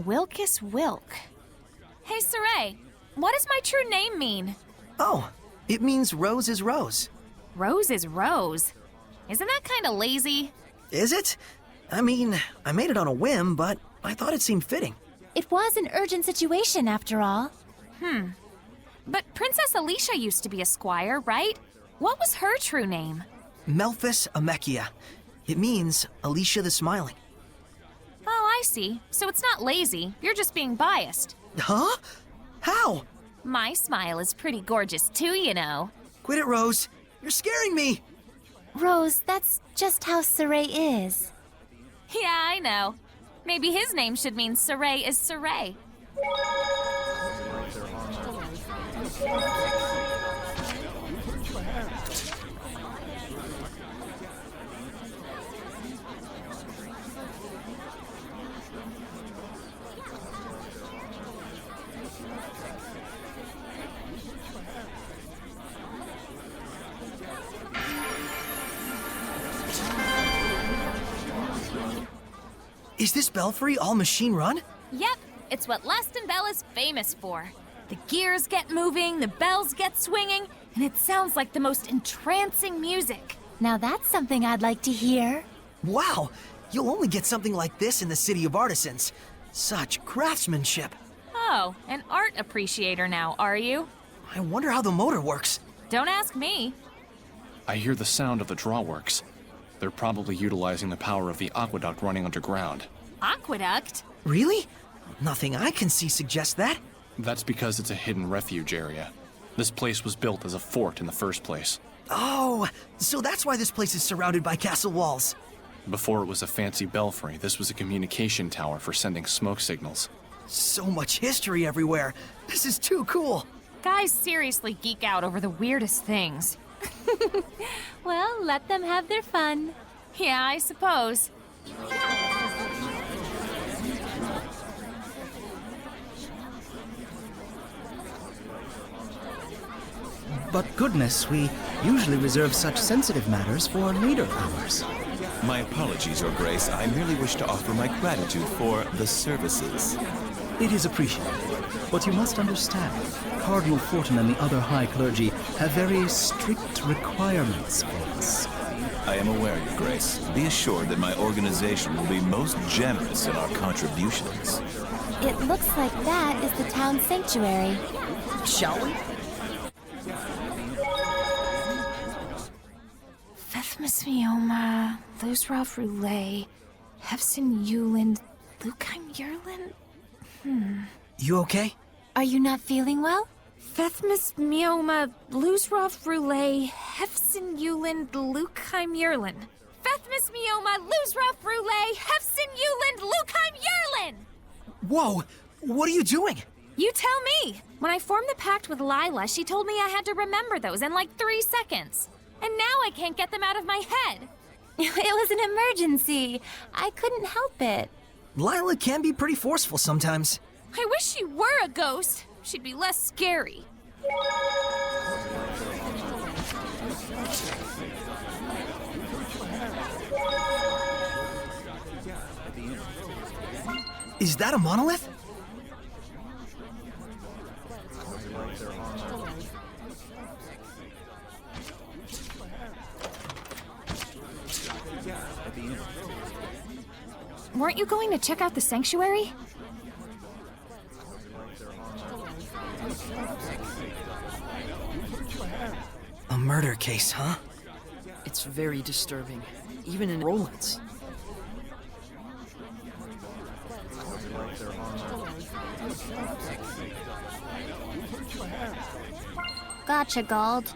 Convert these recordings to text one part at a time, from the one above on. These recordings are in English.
Wilkus Wilk. Hey, Saray, what does my true name mean? Oh, it means Rose is Rose. Rose is Rose. Isn't that kind of lazy? Is it? I mean, I made it on a whim, but I thought it seemed fitting. It was an urgent situation, after all. But Princess Alicia used to be a squire, right? What was her true name? Melphis Amechia. It means Alicia the Smiling. Oh, I see. So it's not lazy. You're just being biased. Huh? How? My smile is pretty gorgeous too, you know. Quit it, Rose. You're scaring me. Rose, that's just how Saray is. Yeah, I know. Maybe his name should mean Saray is Saray. Is this belfry all machine run? Yep, it's what Leston Bell is famous for. The gears get moving, the bells get swinging, and it sounds like the most entrancing music. Now that's something I'd like to hear. Wow, you'll only get something like this in the City of Artisans. Such craftsmanship. Oh, an art appreciator now, are you? I wonder how the motor works. Don't ask me. I hear the sound of the drawworks. They're probably utilizing the power of the aqueduct running underground. Aqueduct? Really? Nothing I can see suggests that. That's because it's a hidden refuge area. This place was built as a fort in the first place. Oh, so that's why this place is surrounded by castle walls. Before it was a fancy belfry, this was a communication tower for sending smoke signals. So much history everywhere. This is too cool. Guys seriously geek out over the weirdest things. Well, let them have their fun. Yeah, I suppose. But goodness, we usually reserve such sensitive matters for later hours. My apologies, Your Grace. I merely wish to offer my gratitude for the services. It is appreciated. But you must understand, Cardinal Fortin and the other high clergy have very strict requirements for us. I am aware, Your Grace. Be assured that my organization will be most generous in our contributions. It looks like that is the town sanctuary. Shall we? Fethmismioma, Luzrov Roulette, Hefson Yuland, Lukheim Yerlin? You okay? Are you not feeling well? Fethmismioma, Luzrov Roulette, Hefson Yuland, Lukheim Yerlin. Fethmismioma, Luzrov Roulette, Hefson Yuland, Lukheim Yerlin! Whoa, what are you doing? You tell me! When I formed the pact with Lila, she told me I had to remember those in like 3 seconds. And now I can't get them out of my head. It was an emergency. I couldn't help it. Lila can be pretty forceful sometimes. I wish she were a ghost. She'd be less scary. Is that a monolith? Weren't you going to check out the sanctuary? A murder case, huh? It's very disturbing, even in Roland's. Gotcha, Gald.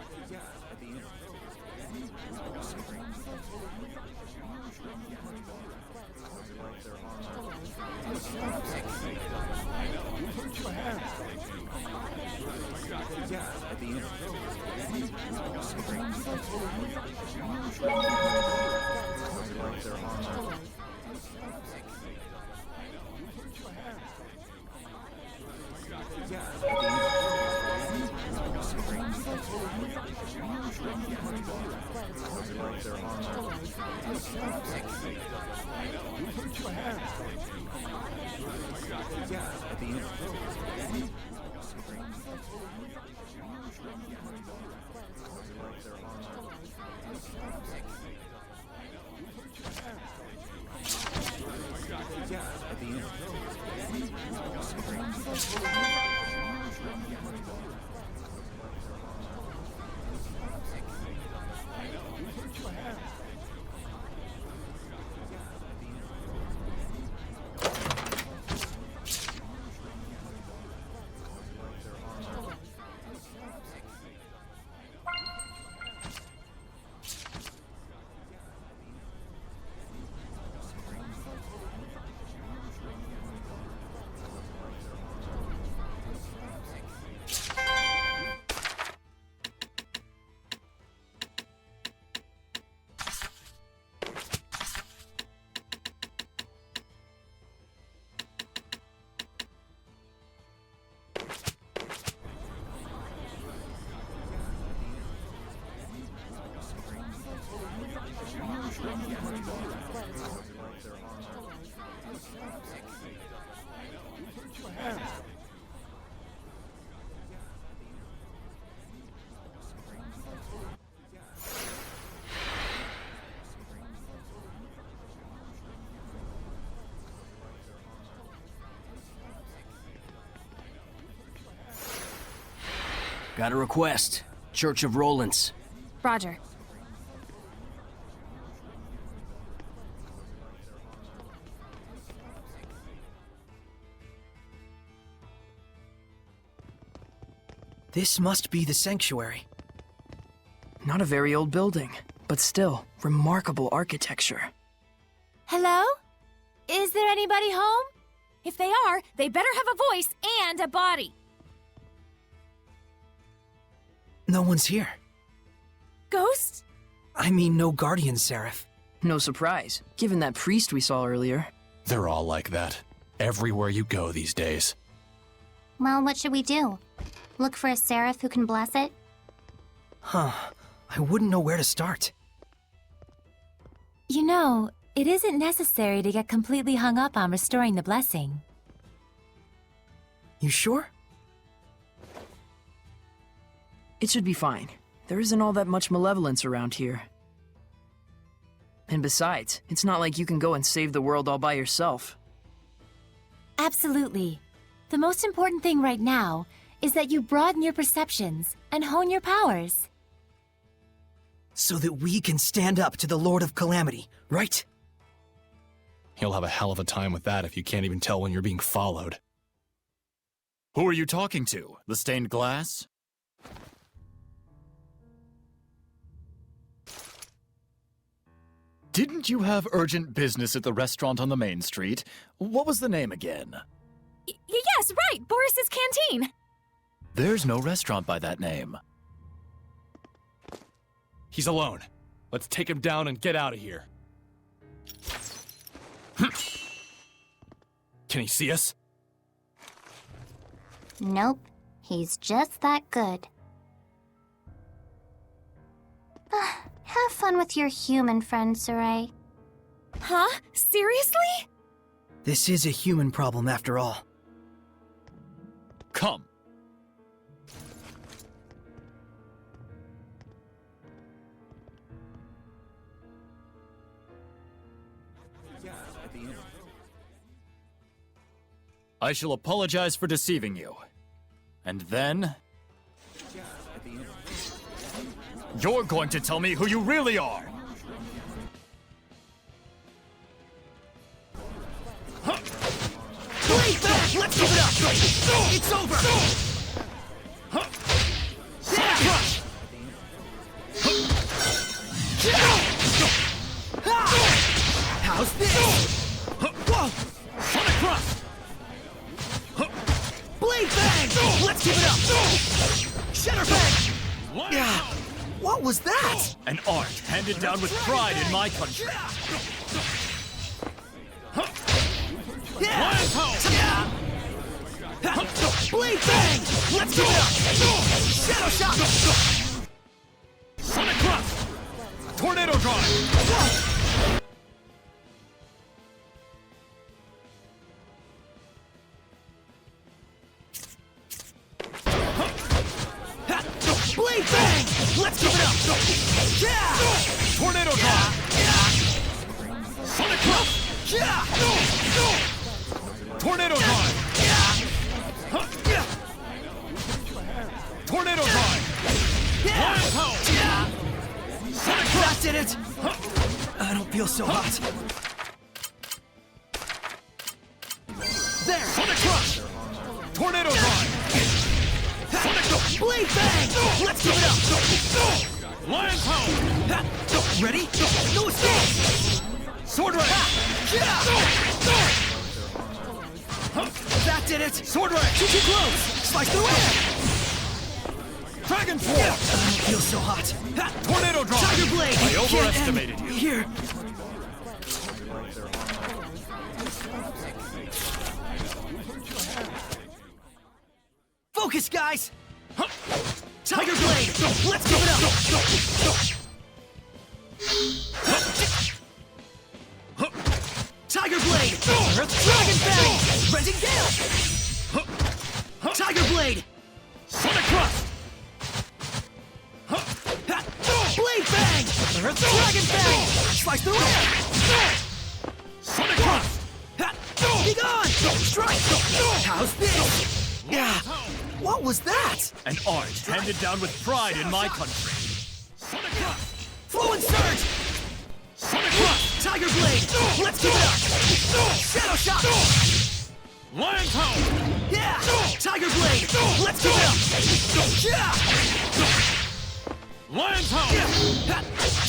Got a request. Church of Rollins. Roger. This must be the sanctuary. Not a very old building, but still, remarkable architecture. Hello? Is there anybody home? If they are, they better have a voice and a body. No one's here. Ghosts? I mean, no guardian seraph. No surprise, given that priest we saw earlier. They're all like that. Everywhere you go these days. Well, what should we do? Look for a seraph who can bless it? Huh. I wouldn't know where to start. You know, it isn't necessary to get completely hung up on restoring the blessing. You sure? It should be fine. There isn't all that much malevolence around here. And besides, it's not like you can go and save the world all by yourself. Absolutely. The most important thing right now is that you broaden your perceptions and hone your powers. So that we can stand up to the Lord of Calamity, right? You'll have a hell of a time with that if you can't even tell when you're being followed. Who are you talking to? The stained glass? Didn't you have urgent business at the restaurant on the main street? What was the name again? Yes, right, Boris's Canteen. There's no restaurant by that name. He's alone. Let's take him down and get out of here. Can he see us? Nope. He's just that good. Have fun with your human friend, Sarai. Huh? Seriously? This is a human problem after all. Come. I shall apologize for deceiving you. And then... you're going to tell me who you really are! Wait back! Let's give it up! It's over! Sonic Crush! How's this? Whoa! Sonic Crush! Blade Bang! Let's give it up! Shatter Bang! Yeah. What was that? An art handed down with pride in my country. Lion Power! Blade Bang! Let's give it up! Shadow Shot! Sonic Crush! Tornado Blade bang! Let's keep it up! Yeah! Tornado drive! Sonic Crush! Yeah! Tornado drive! Tornado drive! Lion Pound! Sonic Crush! That did it! I don't feel so hot. There! Sonic Crush! Tornado drive! Blade bang! Let's keep it up! Lion Pound! Ready? No escape! Sword Ray! Yeah! That did it! Sword Ray! Too close! Slice through air! Dragon I Form! don't feel so hot. Tornado drive! Tiger Blade! I overestimated you. Here! Focus, guys! Tiger Blade! Let's give it up! Tiger Blade! Earth Dragon Bang! Rending Gale! Tiger Blade! Sonic Crush! Blade Bang! Earth Dragon Bang! Slice through air! Sonic Crush! Be gone! Strike! How's this? Yeah. What was that? An art handed down with pride in my country. Sonic Crush! Flow and Surge! Sonic Crush! Tiger Blade! Let's keep it up! Shadow Shot! Lion Pound! Yeah! Tiger Blade! Let's keep it up! Yeah! Lion Pound!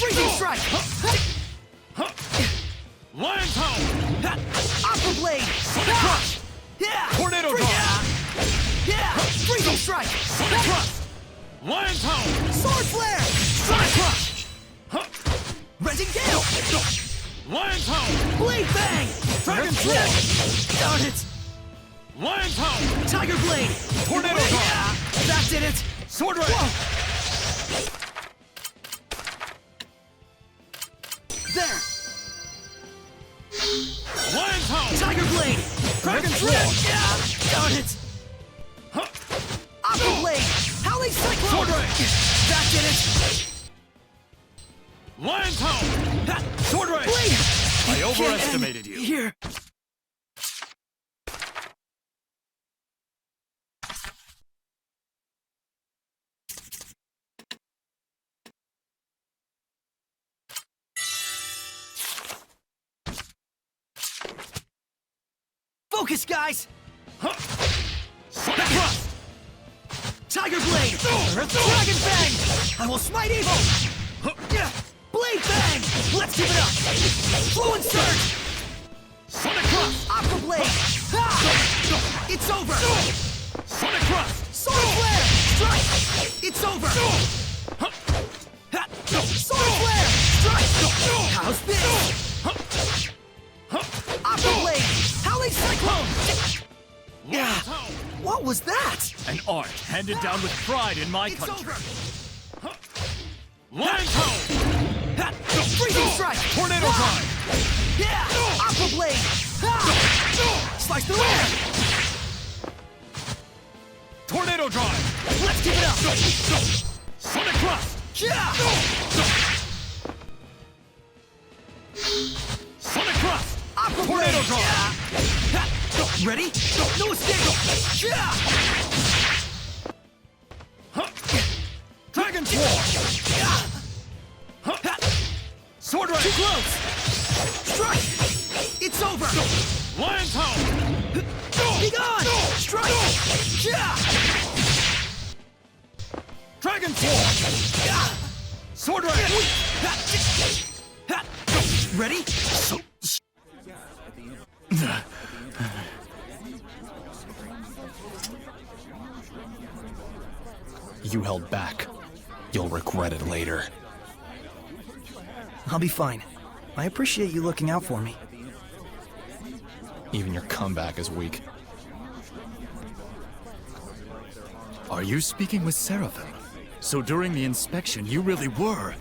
Freezing Strike! Lion Pound! Aqua Blade! Sonic Crush! Yeah! Tornado Free- Drive! Yeah! Freezing Strike! Sonic Crush! Lion Pound! Sword Flare! Sonic Crush! Rending Gale! Lion Pound! Blade Bang! Dragon Yeah. Form! Darn it! Lion Pound! Tiger Blade! Tornado Yeah. Drive! That did it! Sword Ray! Whoa. There! Lion Pound! Tiger Blade! Dragon Yeah. Form! Yeah. Darn it! Aqua Blade! Howling Cyclone! Sword Ray! That did it! Lion Pound! Sword Ray! Blade! I Can't overestimated end you. Here. Focus, guys! Sonic Crush! Tiger Blade! Earth Dragon Bang! I will smite evil! Yeah. Blade Bang! Let's keep it up! Flow and Surge! Sonic Crush! Aqua Blade! Ha! It's over! Sonic Crush! Sword Flare! Strike! It's over! Ha! Sword Flare! Strike! How's this? Aqua Blade! Howling Cyclone! Yeah. What was that? An art handed down with pride in my It's country. over! Lion Pound! Ha! Freezing Strike! Tornado Drive! Yeah! Aqua Blade! Ha! Slice through air! Tornado Drive! Let's keep it up! Sonic Crush! Yeah! Sonic Crush! Aqua Tornado Blade! Drive! Yeah! Ha! Ready? No escape! Yeah! Dragon Form! Sword Ray! Too close! Strike! It's over! Lion Pound! Be gone! Strike! Yeah! Dragon Form! Sword Ray! Ready? You held back. You'll regret it later. I'll be fine. I appreciate you looking out for me. Even your comeback is weak. Are you speaking with Seraphim? So during the inspection, you really were.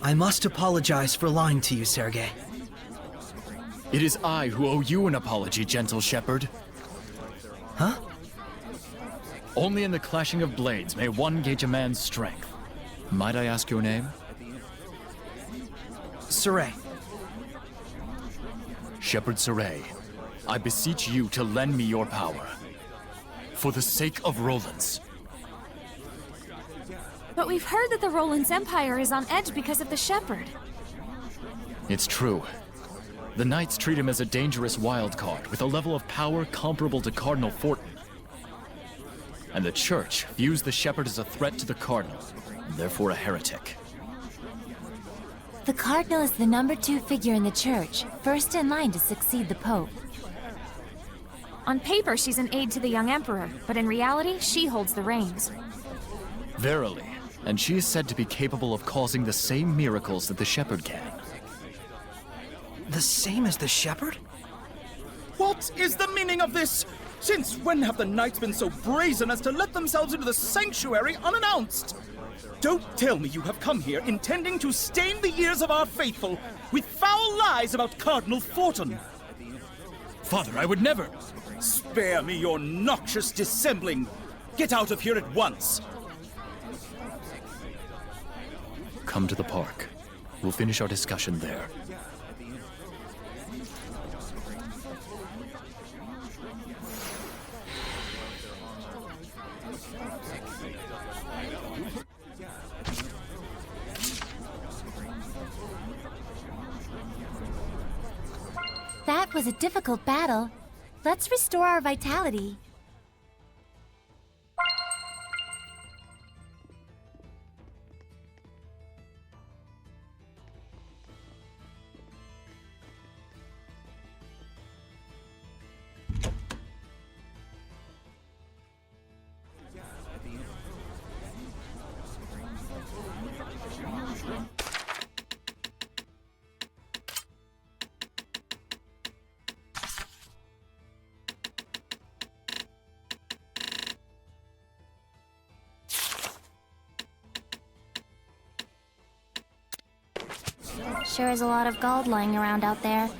I must apologize for lying to you, Sergei. It is I who owe you an apology, gentle shepherd. Huh? Only in the clashing of blades may one gauge a man's strength. Might I ask your name? Saray. Shepherd Saray, I beseech you to lend me your power. For the sake of Rollins. But we've heard that the Roland's Empire is on edge because of the Shepherd. It's true. The Knights treat him as a dangerous wild card with a level of power comparable to Cardinal Fortin. And the Church views the Shepherd as a threat to the Cardinal, and therefore a heretic. The Cardinal is the number 2 figure in the Church, first in line to succeed the Pope. On paper, she's an aide to the young Emperor, but in reality, she holds the reins. Verily, and she is said to be capable of causing the same miracles that the Shepherd can. The same as the Shepherd? What is the meaning of this? Since when have the knights been so brazen as to let themselves into the sanctuary unannounced? Don't tell me you have come here intending to stain the ears of our faithful with foul lies about Cardinal Fortin. Father, I would never... Spare me your noxious dissembling. Get out of here at once. Come to the park. We'll finish our discussion there. That was a difficult battle. Let's restore our vitality. Sure is a lot of gold lying around out there.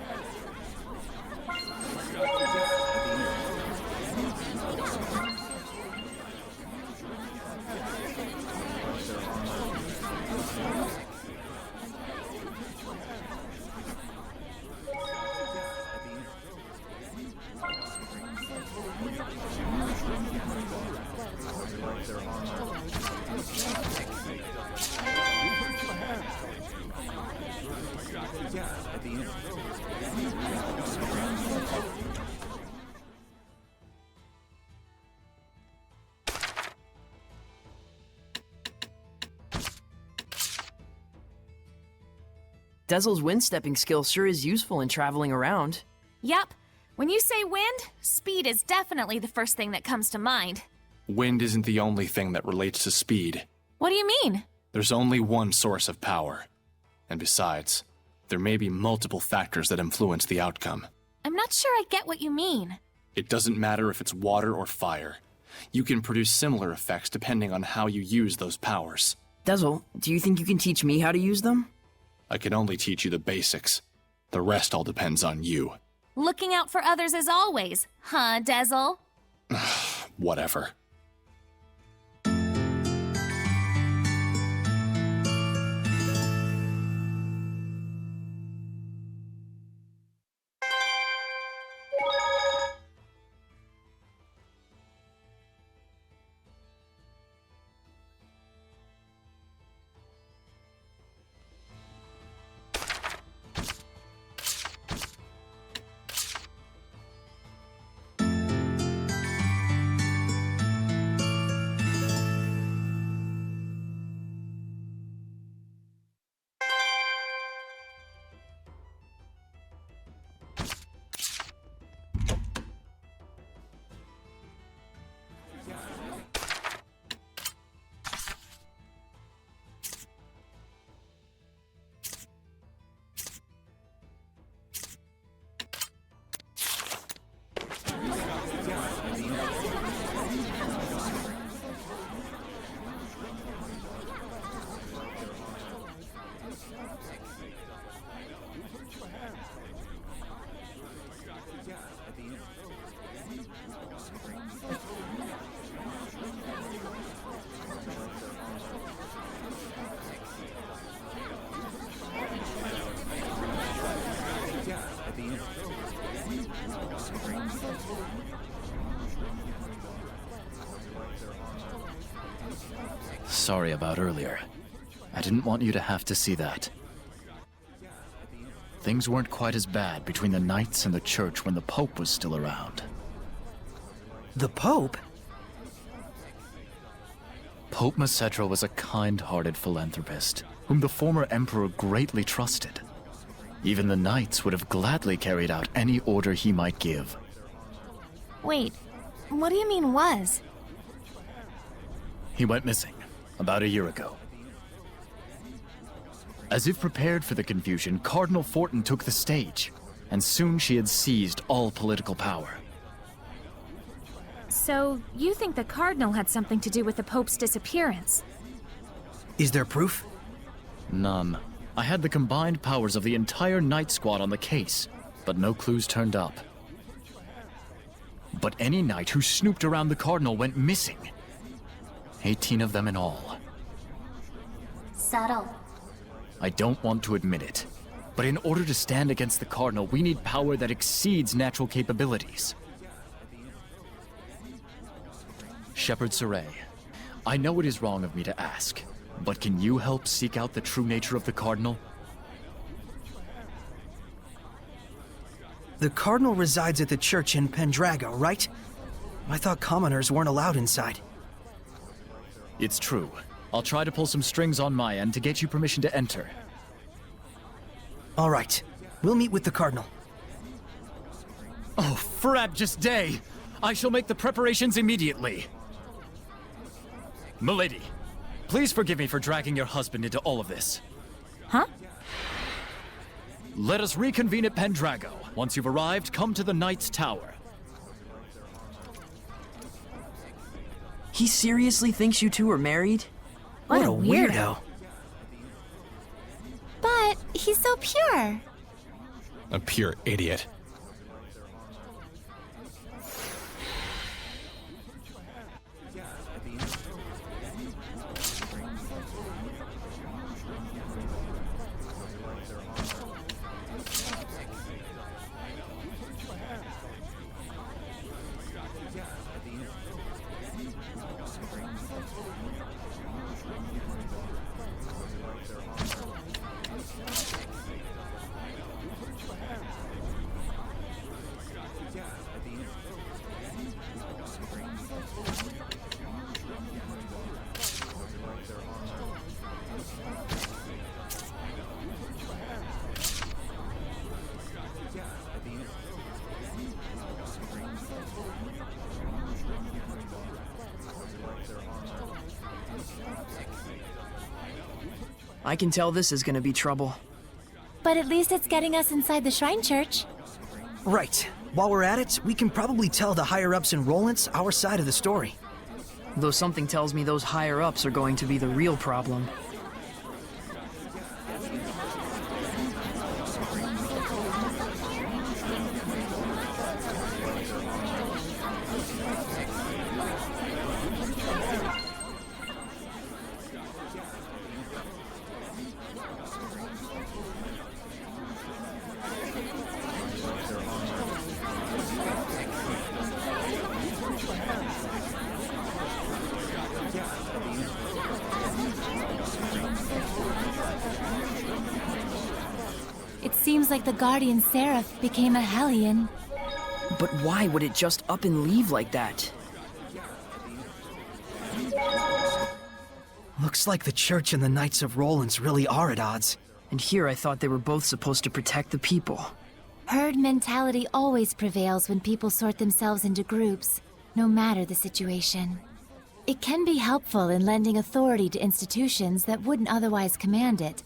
Dezel's wind-stepping skill sure is useful in traveling around. Yup. When you say wind, speed is definitely the first thing that comes to mind. Wind isn't the only thing that relates to speed. What do you mean? There's only one source of power. And besides, there may be multiple factors that influence the outcome. I'm not sure I get what you mean. It doesn't matter if it's water or fire. You can produce similar effects depending on how you use those powers. Dezel, do you think you can teach me how to use them? I can only teach you the basics. The rest all depends on you. Looking out for others as always, huh, Dezel? Whatever. Sorry about earlier. I didn't want you to have to see that. Things weren't quite as bad between the Knights and the Church when the Pope was still around. The Pope? Pope Macedra was a kind-hearted philanthropist, whom the former Emperor greatly trusted. Even the Knights would have gladly carried out any order he might give. Wait, what do you mean was? He went missing about a year ago. As if prepared for the confusion, Cardinal Fortin took the stage, and soon she had seized all political power. So, you think the Cardinal had something to do with the Pope's disappearance? Is there proof? None. I had the combined powers of the entire Knight Squad on the case, but no clues turned up. But any knight who snooped around the Cardinal went missing. 18 of them in all. Subtle. I don't want to admit it, but in order to stand against the Cardinal, we need power that exceeds natural capabilities. Shepherd Saray, I know it is wrong of me to ask, but can you help seek out the true nature of the Cardinal? The Cardinal resides at the church in Pendrago, right? I thought commoners weren't allowed inside. It's true. I'll try to pull some strings on my end to get you permission to enter. All right. We'll meet with the Cardinal. Oh, frabjous day! I shall make the preparations immediately. Milady, please forgive me for dragging your husband into all of this. Huh? Let us reconvene at Pendrago. Once you've arrived, come to the Knight's Tower. He seriously thinks you two are married? What a weirdo. But he's so pure. A pure idiot. I can tell this is gonna be trouble. But at least it's getting us inside the Shrine Church. Right. While we're at it, we can probably tell the higher-ups in Rollins our side of the story. Though something tells me those higher-ups are going to be the real problem. It seems like the Guardian Seraph became a Hellion. But why would it just up and leave like that? Looks like the church and the Knights of Rollins really are at odds. And here I thought they were both supposed to protect the people. Herd mentality always prevails when people sort themselves into groups, no matter the situation. It can be helpful in lending authority to institutions that wouldn't otherwise command it,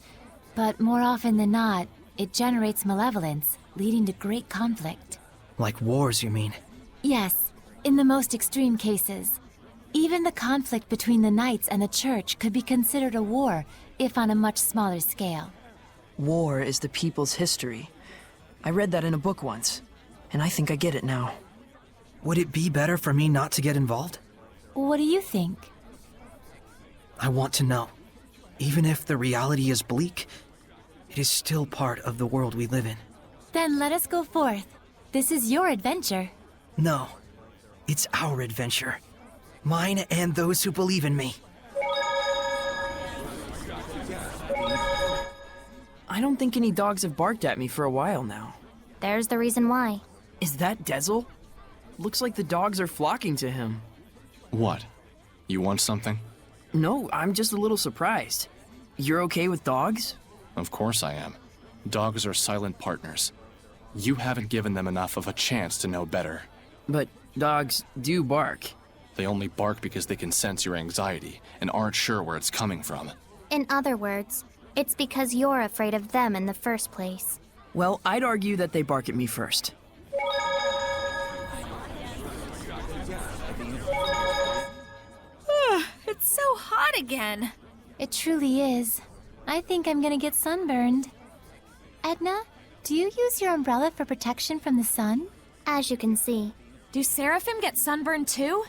but more often than not, it generates malevolence, leading to great conflict. Like wars, you mean? Yes, in the most extreme cases. Even the conflict between the Knights and the Church could be considered a war, if on a much smaller scale. War is the people's history. I read that in a book once, and I think I get it now. Would it be better for me not to get involved? What do you think? I want to know. Even if the reality is bleak, it is still part of the world we live in. Then let us go forth. This is your adventure. No, it's our adventure. Mine and those who believe in me. I don't think any dogs have barked at me for a while now. There's the reason why. Is that Dezel? Looks like the dogs are flocking to him. What? You want something? No, I'm just a little surprised. You're okay with dogs? Of course I am. Dogs are silent partners. You haven't given them enough of a chance to know better. But dogs do bark. They only bark because they can sense your anxiety and aren't sure where it's coming from. In other words, it's because you're afraid of them in the first place. Well, I'd argue that they bark at me first. It's so hot again. It truly is. I think I'm gonna get sunburned. Edna, do you use your umbrella for protection from the sun? As you can see. Do Seraphim get sunburned too?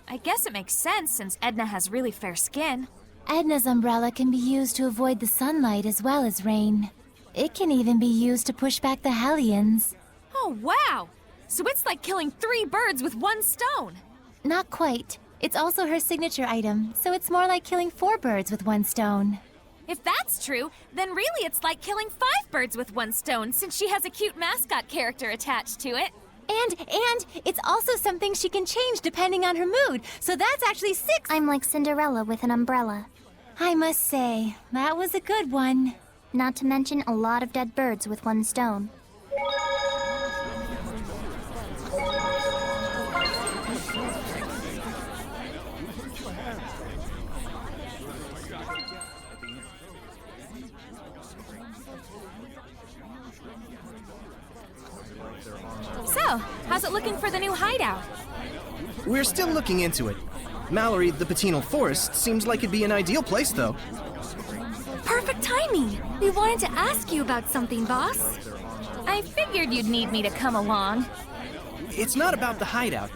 I guess it makes sense since Edna has really fair skin. Edna's umbrella can be used to avoid the sunlight as well as rain. It can even be used to push back the Hellions. Oh, wow! So it's like killing 3 birds with 1 stone. Not quite. It's also her signature item, so it's more like killing 4 birds with 1 stone. If that's true, then really it's like killing 5 birds with 1 stone since she has a cute mascot character attached to it. And it's also something she can change depending on her mood, so that's actually 6. I'm like Cinderella with an umbrella. I must say, that was a good one. Not to mention a lot of dead birds with 1 stone. So, how's it looking for the new hideout? We're still looking into it. Mallory, the Patinal Forest, seems like it'd be an ideal place, though. Perfect timing! We wanted to ask you about something, boss. I figured you'd need me to come along. It's not about the hideout.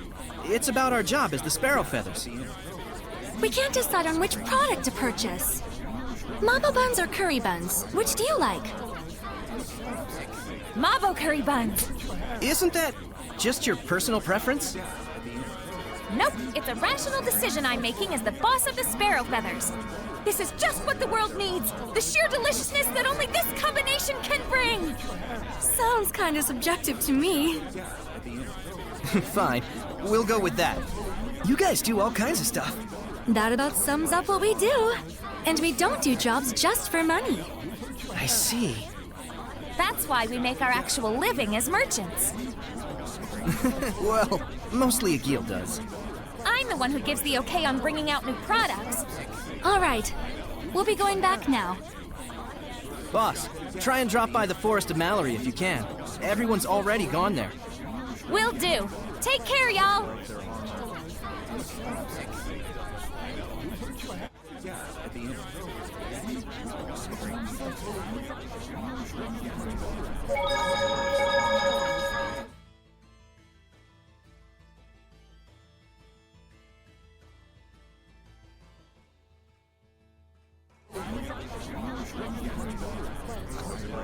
It's about our job as the Sparrow Feathers. We can't decide on which product to purchase. Mabo buns or curry buns? Which do you like? Mabo curry buns. Isn't that just your personal preference? Nope, it's a rational decision I'm making as the boss of the Sparrow Feathers. This is just what the world needs. The sheer deliciousness that only this combination can bring. Sounds kind of subjective to me. Fine, we'll go with that. You guys do all kinds of stuff. That about sums up what we do. And we don't do jobs just for money. I see. That's why we make our actual living as merchants. Well, mostly Agil does. I'm the one who gives the okay on bringing out new products. All right, we'll be going back now. Boss, try and drop by the Forest of Mallory if you can. Everyone's already gone there. Will do. Take care, y'all.